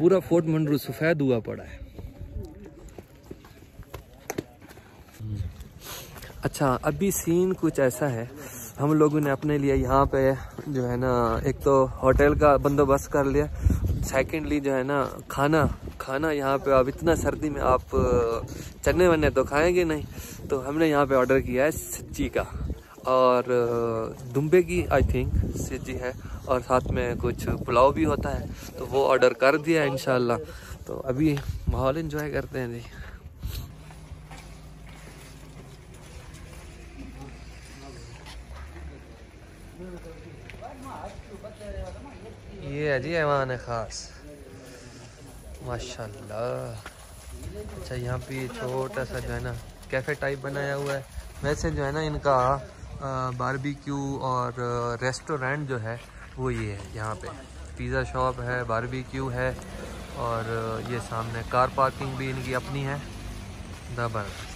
पूरा फोर्ट मंडरू सफ़ेद हुआ पड़ा है। अच्छा, अभी सीन कुछ ऐसा है, हम लोगों ने अपने लिए यहाँ पे जो है ना, एक तो होटल का बंदोबस्त कर लिया, सेकेंडली जो है ना खाना यहाँ पे अब इतना सर्दी में आप चने वने तो खाएंगे नहीं, तो हमने यहाँ पे ऑर्डर किया है सज्जी का, और दुम्बे की आई थिंक सज्जी है, और साथ में कुछ पुलाव भी होता है, तो वो ऑर्डर कर दिया है इंशाल्लाह। तो अभी माहौल एंजॉय करते हैं जी। ये है जी ऐवान ख़ास, माशाल्लाह। अच्छा, यहाँ पे छोटा सा जो है ना कैफ़े टाइप बनाया हुआ है। वैसे जो है ना इनका बारबेक्यू और रेस्टोरेंट जो है वो ये है, यहाँ पे पिज़्ज़ा शॉप है, बारबेक्यू है, और ये सामने कार पार्किंग भी इनकी अपनी है। ज़बरदस्त।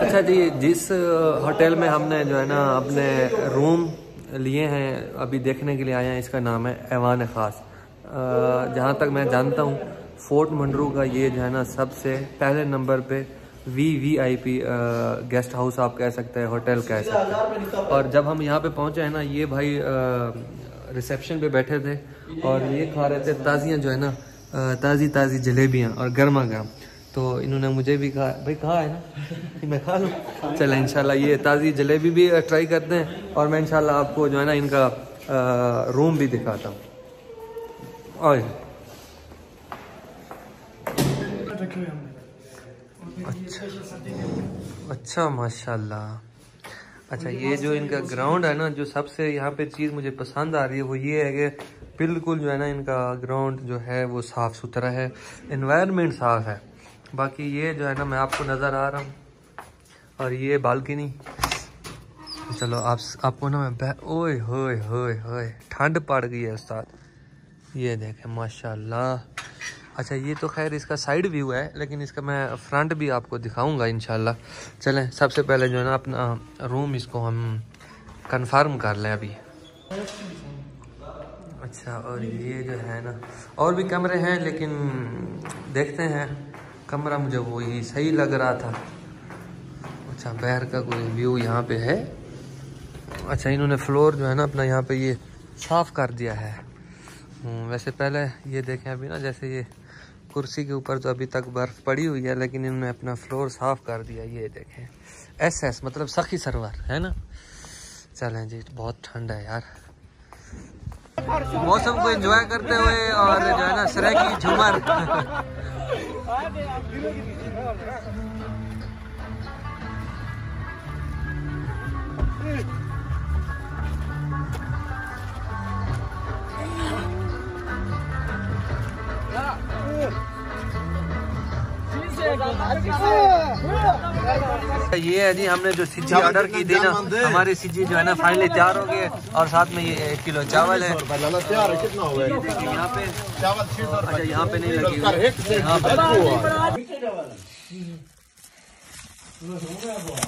अच्छा जी, जिस होटल में हमने जो है ना अपने रूम लिए हैं, अभी देखने के लिए आए हैं, इसका नाम है ऐवान ख़ास। जहाँ तक मैं जानता हूँ फोर्ट मंडरू का ये जो है ना सबसे पहले नंबर पे VVIP गेस्ट हाउस आप कह सकते हैं, होटल कह सकते हैं। और जब हम यहाँ पे पहुँचे हैं ना, ये भाई रिसेप्शन पे बैठे थे और ये खा रहे थे ताज़ियाँ जो है ना, ताज़ी जलेबियाँ और गर्मा गर्म। तो इन्होंने मुझे भी कहा, भाई कहा है ना मैं खा लूँ, चले इंशाल्लाह ये ताज़ी जलेबी भी ट्राई करते हैं, और मैं इंशाल्लाह आपको जो है ना इनका रूम भी दिखाता हूँ। और अच्छा माशाल्लाह। अच्छा, ये जो इनका ग्राउंड है ना, जो सबसे यहाँ पे चीज़ मुझे पसंद आ रही है वो ये है कि बिल्कुल जो है ना इनका ग्राउंड जो है वो साफ़ सुथरा है, एनवायरनमेंट साफ़ है। बाकी ये जो है ना मैं आपको नज़र आ रहा हूँ, और ये बालकनी। चलो आपको ना मैं ओए होए होए होए ठंड पड़ गई है उस्ताद, ये देखें माशाल्लाह। अच्छा, ये तो खैर इसका साइड व्यू है, लेकिन इसका मैं फ्रंट भी आपको दिखाऊंगा इंशाल्लाह। चलें, सबसे पहले जो है ना अपना रूम इसको हम कंफर्म कर लें अभी। अच्छा, और ये जो है ना और भी कमरे हैं, लेकिन देखते हैं, कमरा मुझे वो ही सही लग रहा था। अच्छा, बाहर का कोई व्यू यहाँ पे है। अच्छा, इन्होंने फ्लोर जो है ना अपना यहाँ पे ये साफ़ कर दिया है। वैसे पहले ये देखें अभी ना, जैसे ये कुर्सी के ऊपर तो अभी तक बर्फ़ पड़ी हुई है, लेकिन इन्होंने अपना फ्लोर साफ़ कर दिया। ये देखें SS मतलब सखी सरवर है ना। चलें जी, बहुत ठंड है यार। मौसम को एंजॉय करते हुए और जो है ना सराय की झूमर ये है जी, हमने जो सिज्जी ऑर्डर की थी ना, हमारी सिज्जी जो है ना फाइनली तैयार हो गई, और साथ में ये 1 किलो चावल है। यहाँ पे चावल 600 रुपए, यहाँ पे नहीं लगी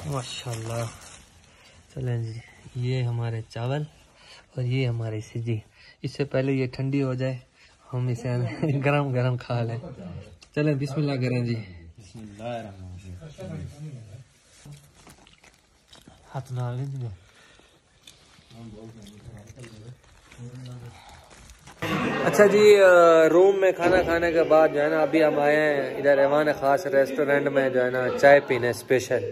माशाल्लाह। चलें जी, ये हमारे चावल और ये हमारी सिज्जी। इससे पहले ये ठंडी हो जाए, हम इसे गरम गरम खा लें। चलें, बिस्मिल्लाह करें जी। हाथ ना अच्छा जी, रूम में खाना खाने के बाद जो है ना अभी हम आए हैं इधर ऐवान ख़ास रेस्टोरेंट में जो है ना चाय पीने स्पेशल,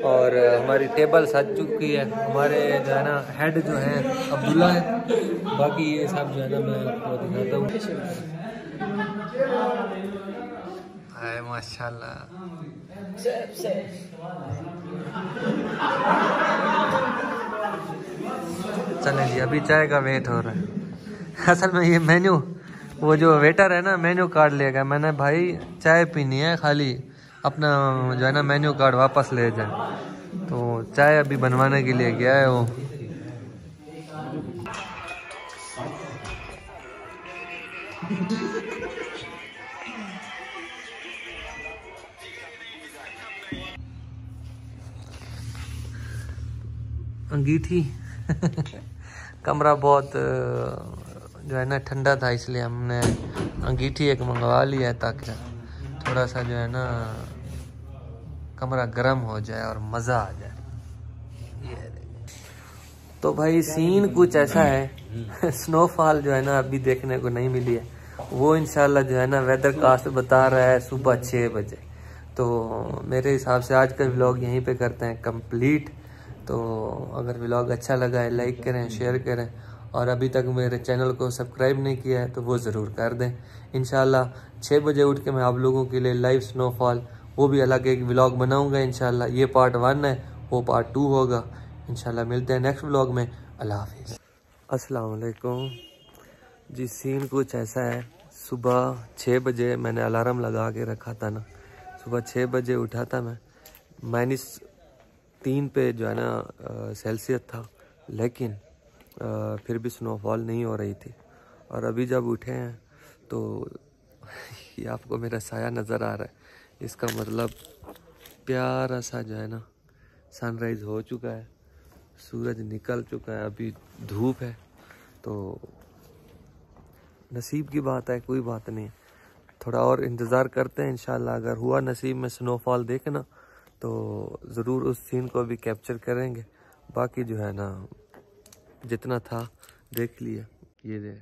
और हमारी टेबल सज चुकी है। हमारे जो है ना हेड जो है अब्दुल्ला है, बाकी ये सब जो है ना मैं आपको दिखाता हूँ। हाय माशाल्लाह। चलें जी, अभी चाय का वेट हो रहा है। असल में ये मेन्यू, वो जो वेटर है ना मेन्यू कार्ड लेगा, मैंने भाई चाय पीनी है खाली, अपना जो है ना मेन्यू कार्ड वापस ले जाए। तो चाय अभी बनवाने के लिए गया है वो। अंगीठी कमरा बहुत जो है ना ठंडा था, इसलिए हमने अंगीठी एक मंगवा लिया है ताकि थोड़ा सा जो है ना कमरा गर्म हो जाए और मज़ा आ जाए। तो भाई सीन कुछ ऐसा है स्नोफॉल जो है ना अभी देखने को नहीं मिली है, वो इंशाल्लाह जो है ना वेदर कास्ट बता रहा है सुबह 6 बजे। तो मेरे हिसाब से आज का व्लॉग यहीं पे करते हैं कंप्लीट। तो अगर व्लॉग अच्छा लगा है लाइक करें, शेयर करें, और अभी तक मेरे चैनल को सब्सक्राइब नहीं किया है तो वो ज़रूर कर दें। इंशाल्लाह 6 बजे उठ के मैं आप लोगों के लिए लाइव स्नोफॉल वो भी अलग एक व्लॉग बनाऊंगा इंशाल्लाह। ये पार्ट 1 है, वो पार्ट 2 होगा इंशाल्लाह। मिलते हैं नेक्स्ट व्लॉग में। अल्लाह हाफिज़। अस्सलाम वालेकुम जी। सीन कुछ ऐसा है, सुबह 6 बजे मैंने अलार्म लगा के रखा था ना, सुबह 6 बजे उठा था मैं। -3 पे जो है ना सेल्सियस था, लेकिन फिर भी स्नोफॉल नहीं हो रही थी। और अभी जब उठे हैं तो ये आपको मेरा साया नज़र आ रहा है, इसका मतलब प्यारा सा जो है ना सनराइज़ हो चुका है, सूरज निकल चुका है, अभी धूप है। तो नसीब की बात है, कोई बात नहीं, थोड़ा और इंतज़ार करते हैं इंशाल्लाह। अगर हुआ नसीब में स्नोफॉल देखना तो ज़रूर उस सीन को भी कैप्चर करेंगे। बाकी जो है ना जितना था देख लिया, ये दे।